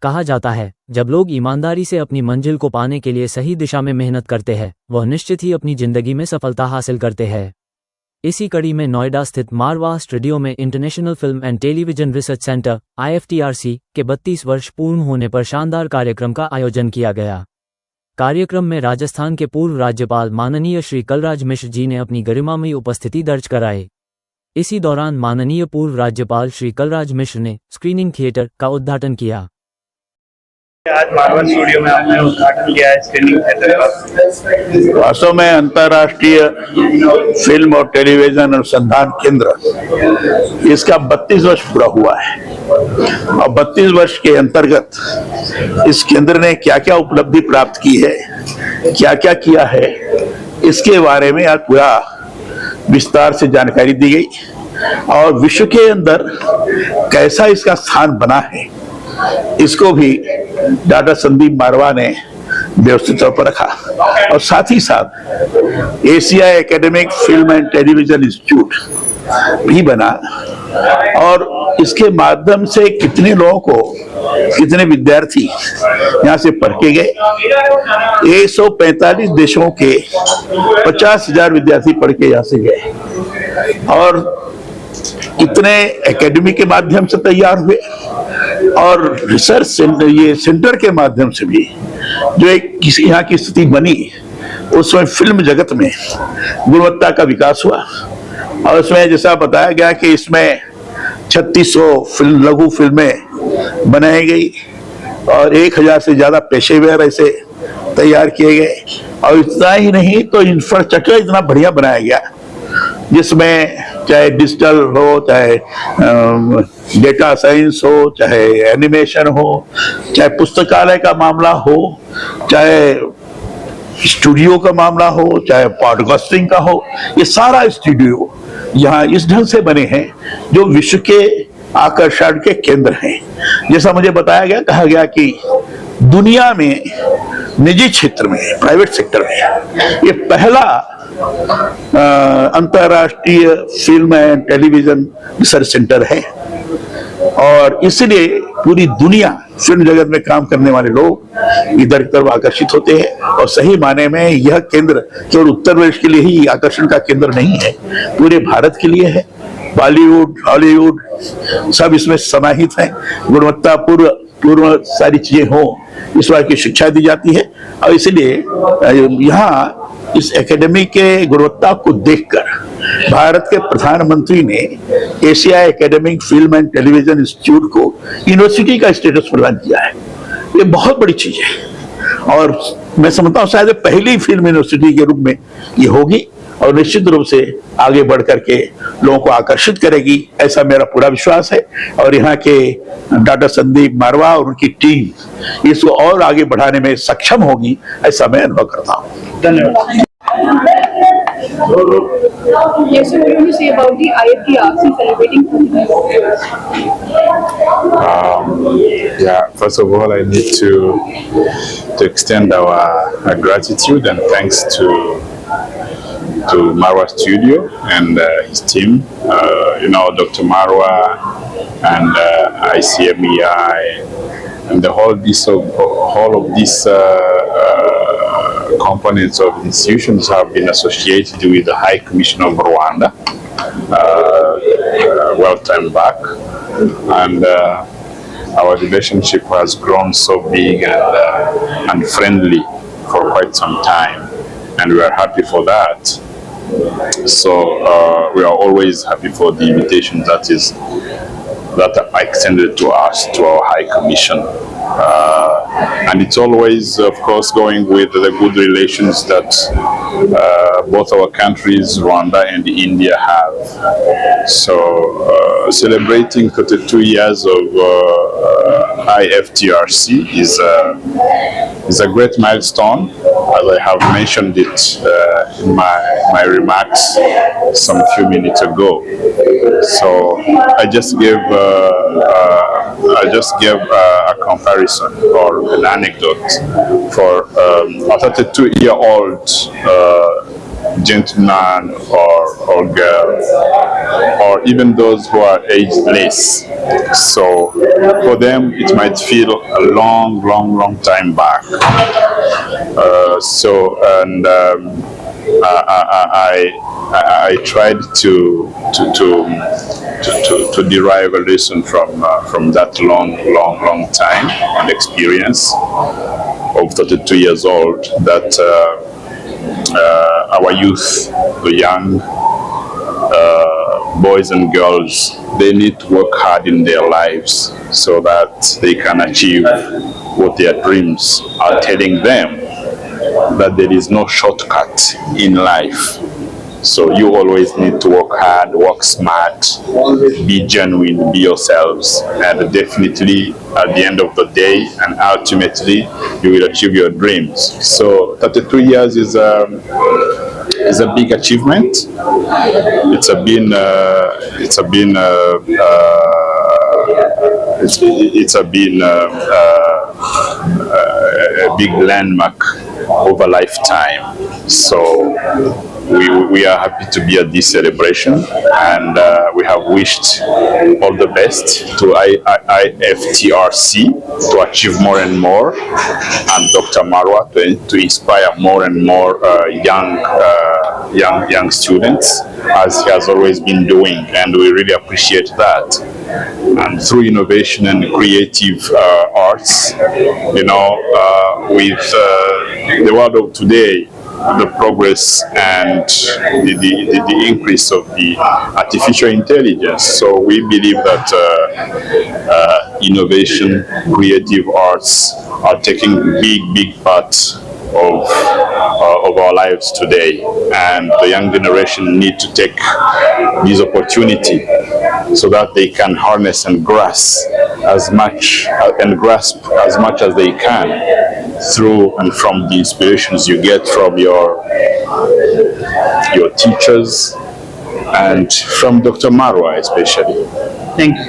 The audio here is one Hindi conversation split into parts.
कहा जाता है, जब लोग ईमानदारी से अपनी मंजिल को पाने के लिए सही दिशा में मेहनत करते हैं, वह निश्चित ही अपनी जिंदगी में सफलता हासिल करते हैं। इसी कड़ी में नोएडा स्थित मारवा स्टूडियो में international film and television research centre (IFTRC) के 32 वर्ष पूर्ण होने पर शानदार कार्यक्रम का आयोजन किया गया। कार्यक्रम में राजस्थान के पूर्व राज्यपाल माननीय श्री कलराज मिश्र जी ने अपनी गरिमामयी उपस्थिति दर्ज कराई। इसी दौरान माननीय पूर्व राज्यपाल श्री कलराज मिश्र ने स्क्रीनिंग थिएटर का उद्घाटन किया। आज मारवा स्टूडियो में आपने उद्घाटन किया है स्क्रीनिंग थिएटर का। वास्तव में अंतर्राष्ट्रीय फिल्म और टेलीविजन अनुसंधान केंद्र इसका 32 वर्ष पूरा हुआ है और 32 वर्ष के अंतर्गत इस केंद्र ने क्या क्या उपलब्धि प्राप्त की है, क्या क्या किया है, इसके बारे में आज पूरा विस्तार से जानकारी दी गई और विश्व के अंदर कैसा इसका स्थान बना है इसको भी डॉक्टर संदीप मारवा ने व्यवस्थित तौर पर रखा और साथ ही साथ Asia academic film and television institute भी बना और इसके माध्यम से कितने लोगों को, कितने विद्यार्थी यहाँ से पढ़ के गए। 145 देशों के 50,000 विद्यार्थी पढ़ के यहाँ से गए और कितने एकेडमी के माध्यम से तैयार हुए और रिसर्च सेंटर, ये सेंटर के माध्यम से भी जो एक किसी यहाँ की स्थिति बनी, उसमें फिल्म जगत में गुणवत्ता का विकास हुआ और उसमें जैसा बताया गया कि इसमें 3600 लघु फिल्में बनाई गई और 1000 से ज्यादा पेशेवर ऐसे तैयार किए गए और इतना ही नहीं तो इंफ्रास्ट्रक्चर इतना बढ़िया बनाया गया जिसमें चाहे डिजिटल हो, चाहे डेटा साइंस हो, चाहे एनिमेशन हो, चाहे पुस्तकालय का मामला हो, चाहे स्टूडियो का मामला हो, चाहे पॉडकास्टिंग का हो, ये सारा स्टूडियो यहाँ इस ढंग से बने हैं जो विश्व के आकर्षण के केंद्र हैं। जैसा मुझे बताया गया, कहा गया कि दुनिया में निजी क्षेत्र में, प्राइवेट सेक्टर में ये पहला अंतर्राष्ट्रीय film and television research centre है और इसलिए पूरी दुनिया फिल्म जगत में काम करने वाले लोग इधर की तरफ आकर्षित होते हैं और सही माने में यह केंद्र केवल उत्तर प्रदेश के लिए ही आकर्षण का केंद्र नहीं है, पूरे भारत के लिए है। बॉलीवुड, हॉलीवुड सब इसमें समाहित है। गुणवत्ता पूर्व सारी चीजें हो, इस बात की शिक्षा दी जाती है और इसलिए यहाँ इस एकेडमी के गुणवत्ता को देखकर भारत के प्रधानमंत्री ने Asia academic film and television institute को यूनिवर्सिटी का स्टेटस प्रदान किया है। ये बहुत बड़ी चीज है और मैं समझता हूँ शायद पहली फिल्म यूनिवर्सिटी के रूप में ये होगी और निश्चित रूप से आगे बढ़ करके लोगों को आकर्षित करेगी, ऐसा मेरा पूरा विश्वास है और यहाँ के डॉक्टर संदीप मारवा और उनकी टीम इसको और आगे बढ़ाने में सक्षम होगी, ऐसा मैं अनुभव करता हूँ। धन्यवाद। Yes, so what do you say about the IFTRC celebrating 50 Yeah, first of all, I need to extend our gratitude and thanks to Marwa Studio and his team. Dr. Marwa and ICMEI and the whole of these components of institutions have been associated with the High Commission of Rwanda well time back, and our relationship has grown so big and friendly for quite some time, and we are happy for that. So we are always happy for the invitation that are extended to us, to our High Commission. And it's always, of course, going with the good relations that both our countries, Rwanda and India, have. So celebrating 32 years of IFTRC is a great milestone, as I have mentioned it in my remarks some few minutes ago. So I just gave a comparison or an anecdote for a 32-year-old gentleman or girl, or even those who are ageless. So for them, it might feel a long time back. I tried to derive a lesson from that long time and experience of 32 years old, that our youth, the young boys and girls, they need to work hard in their lives so that they can achieve what their dreams are telling them, that there is no shortcut in life. So you always need to work hard, work smart, be genuine, be yourselves, and definitely at the end of the day and ultimately you will achieve your dreams. So 32 years is a big achievement. It's been a big landmark over lifetime. So we are happy to be at this celebration, and we have wished all the best to IFTRC to achieve more and more, and Dr. Marwa to inspire more and more young students, as he has always been doing, and we really appreciate that. And through innovation and creative arts, with the world of today, the progress and the increase of the artificial intelligence. So we believe that innovation, creative arts are taking big part of our lives today, and the young generation need to take this opportunity so that they can harness and grasp as much as they can through and from the inspirations you get from your teachers and from Dr. Marwa especially. Thank you.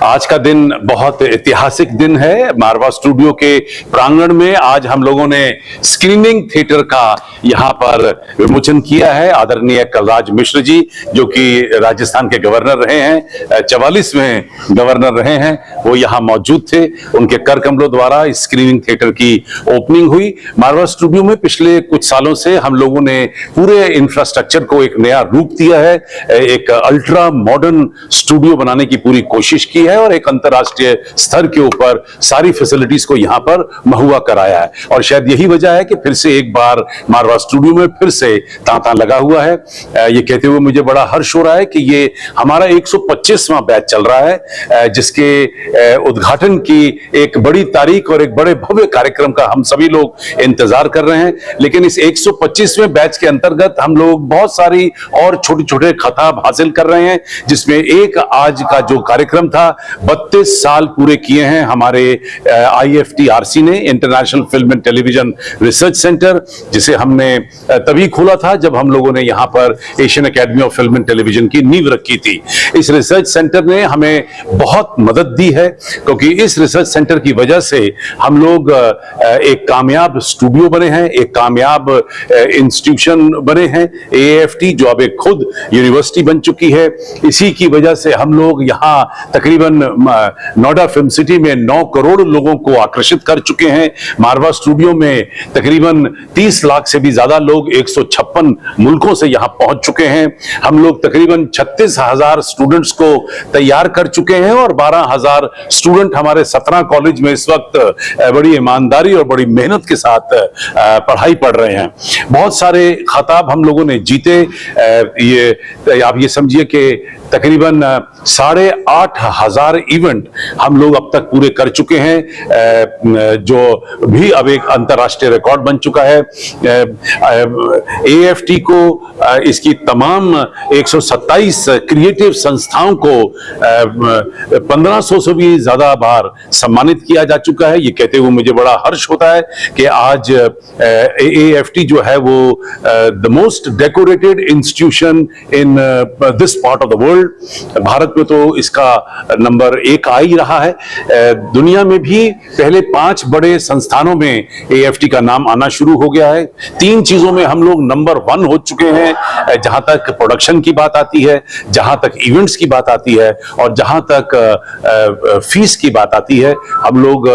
आज का दिन बहुत ऐतिहासिक दिन है। मारवा स्टूडियो के प्रांगण में आज हम लोगों ने स्क्रीनिंग थिएटर का यहाँ पर विमोचन किया है। आदरणीय कलराज मिश्र जी, जो कि राजस्थान के गवर्नर रहे हैं, 44वें गवर्नर रहे हैं, वो यहाँ मौजूद थे। उनके कर कमलों द्वारा इस स्क्रीनिंग थिएटर की ओपनिंग हुई। मारवा स्टूडियो में पिछले कुछ सालों से हम लोगों ने पूरे इंफ्रास्ट्रक्चर को एक नया रूप दिया है, एक अल्ट्रा मॉडर्न स्टूडियो बनाने की पूरी कोशिश की है और एक अंतरराष्ट्रीय स्तर के ऊपर सारी फैसिलिटीज को यहां पर महुआ कराया है। और शायद यही वजह है कि फिर से एक बार मारवा स्टूडियो में फिर से तांता लगा हुआ है। ये कहते हुए मुझे बड़ा हर्ष हो रहा है कि ये हमारा 125वां बैच चल रहा है, जिसके उद्घाटन की एक बड़ी तारीख और एक बड़े भव्य कार्यक्रम का हम सभी लोग इंतजार कर रहे हैं। लेकिन इस 125वें बैच के अंतर्गत हम लोग बहुत सारी और छोटे छोटे खताब हासिल कर रहे हैं, जिसमें एक आज का जो कार्यक्रम था, 32 साल पूरे किए हैं हमारे IFTRC ने, international film and television research centre, जिसे हमने तभी खोला था जब हम लोगों ने यहां पर Asian academy of film and television की नींव रखी थी। इस रिसर्च सेंटर ने हमें बहुत मदद दी है, क्योंकि इस रिसर्च सेंटर की वजह से हम लोग एक कामयाब स्टूडियो बने हैं, एक कामयाब इंस्टीट्यूशन बने हैं। AAFT जो अब एक खुद यूनिवर्सिटी बन चुकी है, इसी की वजह से हम लोग यहाँ तकरीबन नोएडा फिल्म सिटी में 9 करोड़ लोगों को आकर्षित कर चुके हैं। मारवा स्टूडियो में तकरीबन 30 लाख से भी ज्यादा लोग 156 मुल्कों से यहां पहुंच चुके हैं। हम लोग तकरीबन 36,000 स्टूडेंट्स को तैयार कर चुके हैं और 12,000 स्टूडेंट हमारे 17 कॉलेज में इस वक्त बड़ी ईमानदारी और बड़ी मेहनत के साथ पढ़ाई पढ़ रहे हैं। बहुत सारे खिताब हम लोगों ने जीते। ये आप ये समझिए कि तकरीबन 8,500 इवेंट हम लोग अब तक पूरे कर चुके हैं, जो भी अब एक अंतर्राष्ट्रीय रिकॉर्ड बन चुका है। AFT को इसकी तमाम 127 क्रिएटिव संस्थाओं को 1500 से भी ज्यादा बार सम्मानित किया जा चुका है। ये कहते हुए मुझे बड़ा हर्ष होता है कि आज AAFT जो है वो the most decorated institution in this part of the world, Bharat में तो इसका नंबर 1 आ ही रहा है। दुनिया में भी पहले 5 बड़े संस्थानों में AAFT का नाम आना शुरू हो गया है। 3 चीजों में हम लोग नंबर 1 हो चुके हैं, जहां तक प्रोडक्शन की बात आती है, जहां तक इवेंट्स की बात आती है और जहां तक फीस की बात आती है। हम लोग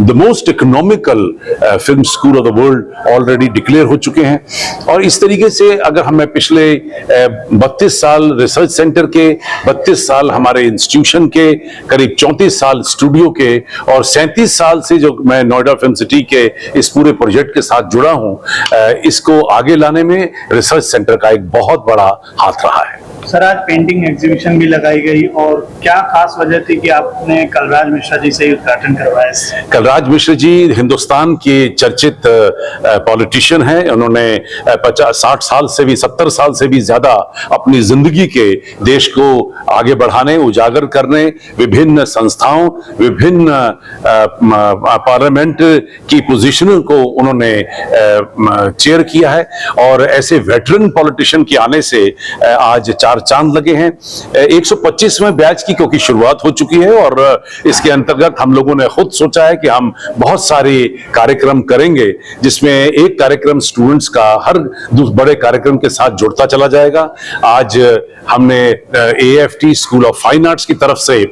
the most economical film school of the world already declare हो चुके हैं। और इस तरीके से अगर हमें पिछले 32 साल रिसर्च सेंटर के, 32 साल हमारे इंस्टीट्यूशन के, करीब 34 साल स्टूडियो के और 37 साल से जो मैं नोएडा फिल्म सिटी के इस पूरे प्रोजेक्ट के साथ जुड़ा हूं, इसको आगे लाने में रिसर्च सेंटर का एक बहुत बड़ा हाथ रहा है। सर, आज पेंटिंग एग्जीबिशन भी लगाई गई और क्या खास वजह थी कि आपने कलराज मिश्रा जी से उद्घाटन करवाया? कलराज मिश्र जी हिंदुस्तान के चर्चित पॉलिटिशियन हैं। उन्होंने 60 साल से भी 70 साल से भी ज्यादा अपनी जिंदगी के देश को आगे बढ़ाने, उजागर करने, विभिन्न संस्थाओं, विभिन्न पार्लियामेंट की पोजीशनों को उन्होंने चेयर किया है। और ऐसे वेटरन पॉलिटिशियन के आने से आज 4 चांद लगे हैं। 125वें बैच की क्योंकि शुरुआत हो चुकी है और इसके अंतर्गत हम लोगों ने खुद सोचा है कि हम बहुत सारे कार्यक्रम करेंगे, जिसमें एक कार्यक्रम स्टूडेंट्स का हर बड़े कार्यक्रम के साथ जुड़ता चला जाएगा। आज हमने AAFT school of fine arts की तरफ से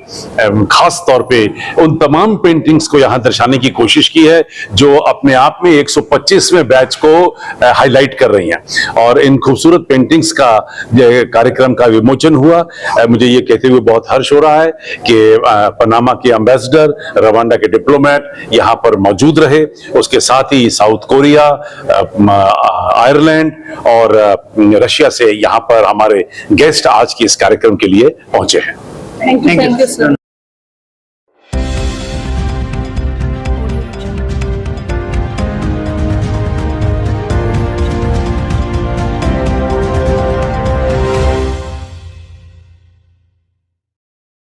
खास तौर पे उन तमाम पेंटिंग्स को यहां दर्शाने की कोशिश की है जो अपने आप में 125वें बैच को हाईलाइट कर रही हैं। और इन खूबसूरत पेंटिंग्स का कार्यक्रम का विमोचन हुआ। मुझे ये कहते हुए बहुत हर्ष हो रहा है कि पनामा के एम्बेसडर, रवांडा के डिप्लोमेट यहां पर मौजूद रहे। उसके साथ ही साउथ कोरिया, आयरलैंड और रशिया से यहां पर हमारे गेस्ट आज के इस कार्यक्रम के लिए पहुंचे हैं। Thank you sir.